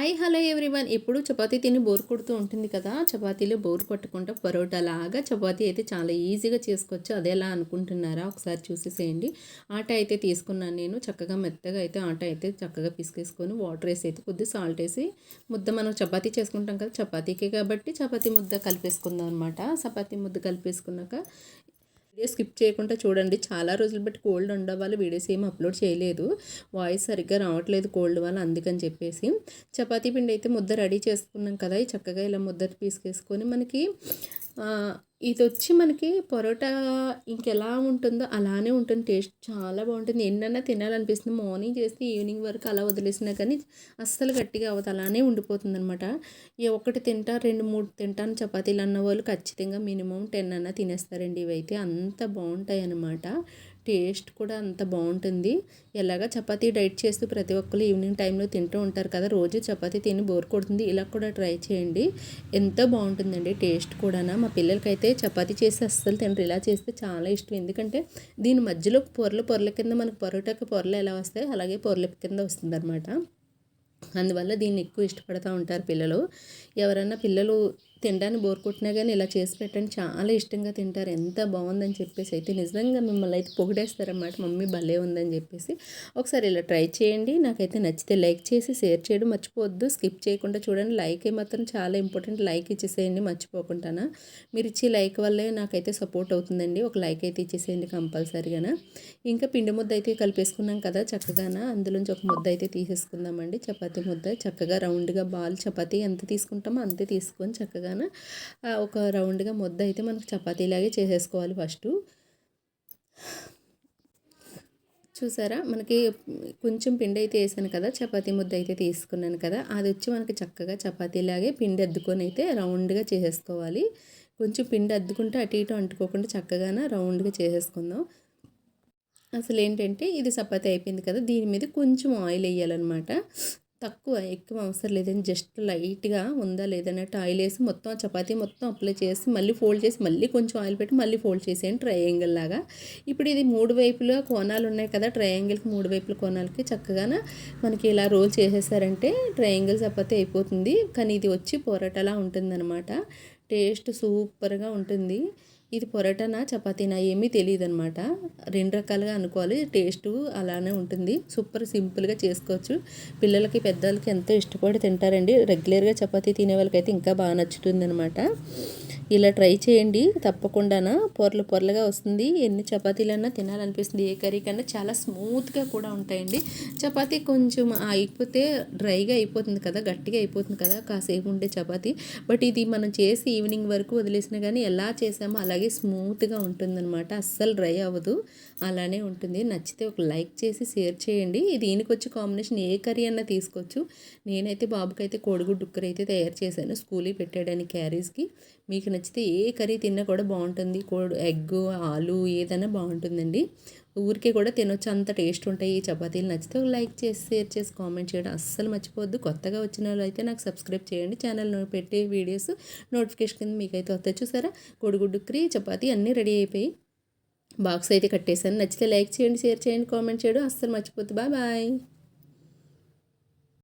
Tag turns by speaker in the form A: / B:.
A: Hi hello everyone. ఇప్పుడు చపాతీ తిని bore కొడుతూ ఉంటుంది కదా. చపాతీలో బోర్ కొట్టకుండా పరోటా లాగా చపాతీ అయితే చాలా ఈజీగా చేసుకోవచ్చు. అదేలా అనుకుంటున్నారా? ఒకసారి చూసేసేయండి. ఆట అయితే తీసుకున్నాను నేను. చక్కగా మెత్తగా అయితే ఆట అయితే చక్కగా పిసికేసుకొని వాటర్ వేసి అయితే కొద్దిగా సాల్ట్ వేసి ముద్ద మనం చపాతీ చేసుకుంటాం కదా, చపాతీకే కాబట్టి చపాతీ ముద్ద కలిపేసుకుందాం అనమాట. చపాతీ ముద్ద కలిపేసుకున్నాక వీడియో స్కిప్ చేయకుండా చూడండి. చాలా రోజులు బట్టి కోల్డ్ ఉండడం వల్ల వీడియోస్ ఏమి అప్లోడ్ చేయలేదు. వాయిస్ సరిగ్గా రావట్లేదు కోల్డ్ వల్ల, అందుకని చెప్పేసి. చపాతీ పిండి అయితే ముద్ద రెడీ చేసుకున్నాం కదా. ఈ చక్కగా ఇలా ముద్ద పీసుకేసుకొని మనకి ఇది వచ్చి మనకి పరోటా ఇంకెలా ఉంటుందో అలానే ఉంటుంది. టేస్ట్ చాలా బాగుంటుంది. ఎన్నైనా తినాలనిపిస్తుంది. మార్నింగ్ చేస్తే ఈవినింగ్ వరకు అలా వదిలేసినా కానీ అస్సలు గట్టిగా అవ్వదు, అలానే ఉండిపోతుంది అనమాట. ఒకటి తింటా 2-3 తింటాను చపాతీలు అన్న వాళ్ళు ఖచ్చితంగా మినిమం 10 అన్నా తినేస్తారండి. ఇవైతే అంత బాగుంటాయి అన్నమాట. టేస్ట్ కూడా అంత బాగుంటుంది. ఎలాగా చపాతీ డైట్ చేస్తూ ప్రతి ఒక్కరు ఈవినింగ్ టైంలో తింటూ ఉంటారు కదా. రోజు చపాతీ తిని బోర్ కొడుతుంది, ఇలా కూడా ట్రై చేయండి. ఎంతో బాగుంటుందండి టేస్ట్ కూడా. మా పిల్లలకైతే చపాతీ చేసి అస్సలు తినరు, ఇలా చేస్తే చాలా ఇష్టం. ఎందుకంటే దీని మధ్యలో పొరల కింద మనకు పరోటాకి పొరలు ఎలా వస్తాయి అలాగే పొరల కింద వస్తుంది అనమాట. అందువల్ల దీన్ని ఎక్కువ ఇష్టపడుతూ ఉంటారు పిల్లలు. ఎవరైనా పిల్లలు తినడానికి బోర్ కొట్టినా కానీ ఇలా చేసి పెట్టండి, చాలా ఇష్టంగా తింటారు. ఎంత బాగుందని చెప్పేసి అయితే నిజంగా మిమ్మల్ని అయితే పొగిడేస్తారన్నమాట, మమ్మీ భలే ఉందని చెప్పేసి. ఒకసారి ఇలా ట్రై చేయండి. నాకైతే నచ్చితే లైక్ చేసి షేర్ చేయడం మర్చిపోవద్దు. స్కిప్ చేయకుండా చూడండి. లైక్ మాత్రం చాలా ఇంపార్టెంట్. లైక్ ఇచ్చేసేయండి మర్చిపోకుండానా. మీరు ఇచ్చే లైక్ వల్లే నాకైతే సపోర్ట్ అవుతుందండి. ఒక లైక్ అయితే ఇచ్చేసేయండి కంపల్సరీగానా. ఇంకా పిండి ముద్ద అయితే కలిపేసుకున్నాం కదా చక్కగానా. అందులోంచి ఒక ముద్ద అయితే తీసేసుకుందామండి. చపాతీ ముద్ద చక్కగా రౌండ్గా బాల్ చపాతీ ఎంత తీసుకుంటామో అంతే తీసుకొని చక్కగా ఒక రౌండ్గా ముద్ద అయితే మనకు చపాతీలాగే చేసేసుకోవాలి ఫస్ట్. చూసారా, మనకి కొంచెం పిండి అయితే వేసాను కదా, చపాతీ ముద్ద అయితే తీసుకున్నాను కదా, అది వచ్చి మనకి చక్కగా చపాతీలాగే పిండి అద్దుకొని అయితే రౌండ్గా చేసేసుకోవాలి. కొంచెం పిండి అద్దుకుంటే అటు ఇటు అంటుకోకుండా చక్కగా రౌండ్గా చేసేసుకుందాం. అసలు ఏంటంటే ఇది చపాతీ అయిపోయింది కదా, దీని మీద కొంచెం ఆయిల్ వేయాలన్నమాట. తక్కువ, ఎక్కువ అవసరం లేదని, జస్ట్ లైట్గా ఉందా లేదన్నట్టు ఆయిల్ వేసి మొత్తం చపాతీ మొత్తం అప్లై చేసి మళ్ళీ ఫోల్డ్ చేసి మళ్ళీ కొంచెం ఆయిల్ పెట్టి మళ్ళీ ఫోల్డ్ చేసేయండి ట్రయాంగిల్ లాగా. ఇప్పుడు ఇది 3 వైపులా కోణాలు ఉన్నాయి కదా, ట్రయాంగిల్కి 3 వైపుల కోణాలకి చక్కగా మనకి ఇలా రోల్ చేసేసారంటే ట్రయాంగిల్ చపాతీ అయిపోతుంది. కానీ ఇది వచ్చి పొరాటాలా ఉంటుందన్నమాట. టేస్ట్ సూపర్గా ఉంటుంది. ఇది పొరాటానా చపాతీనా ఏమీ తెలియదు అనమాట. 2 రకాలుగా అనుకోవాలి. టేస్టు అలానే ఉంటుంది. సూపర్ సింపుల్గా చేసుకోవచ్చు. పిల్లలకి పెద్దలకి ఎంతో ఇష్టపడి తింటారండి. రెగ్యులర్గా చపాతీ తినే వాళ్ళకైతే ఇంకా బాగా నచ్చుతుంది అనమాట. ఇలా ట్రై చేయండి తప్పకుండానా. పొరలుగా వస్తుంది. ఎన్ని చపాతీలన్నా తినాలనిపిస్తుంది. ఏ కర్రీ కన్నా చాలా స్మూత్గా కూడా ఉంటాయండి. చపాతీ కొంచెం అయిపోతే డ్రైగా అయిపోతుంది కదా, గట్టిగా అయిపోతుంది కదా కాసేపు ఉండే చపాతీ. బట్ ఇది మనం చేసి ఈవినింగ్ వరకు వదిలేసినా కానీ ఎలా చేసామో అలాగే స్మూత్గా ఉంటుందన్నమాట. అస్సలు డ్రై అవ్వదు, అలానే ఉంటుంది. నచ్చితే ఒక లైక్ చేసి షేర్ చేయండి. దీనికి వచ్చి కాంబినేషన్ ఏ కర్రీ అన్నా తీసుకోవచ్చు. నేనైతే బాబుకైతే కోడిగుడ్డు ఉక్కర అయితే తయారు చేశాను స్కూల్కి పెట్టాడని క్యారీస్కి. మీకు నచ్చితే ఏ కర్రీ తిన్నా కూడా బాగుంటుంది. ఎగ్, ఆలు ఏదైనా బాగుంటుందండి. ఊరికే కూడా తినొచ్చు, అంత టేస్ట్ ఉంటాయి ఈ చపాతీలు. నచ్చితే ఒక లైక్ చేసి షేర్ చేసి కామెంట్ చేయడం అస్సలు మర్చిపోవద్దు. కొత్తగా వచ్చిన వాళ్ళు అయితే నాకు సబ్స్క్రైబ్ చేయండి. ఛానల్లో పెట్టే వీడియోస్ నోటిఫికేషన్ కింద మీకైతే వస్తాయి. చూసారా, కోడిగుడ్డు ఉక్కరి చపాతీ అన్నీ రెడీ అయిపోయి బాక్స్ అయితే కట్టేశాను. నచ్చితే లైక్ చేయండి, షేర్ చేయండి, కామెంట్ చేయడం అస్సలు మర్చిపోద్దు. బాయ్.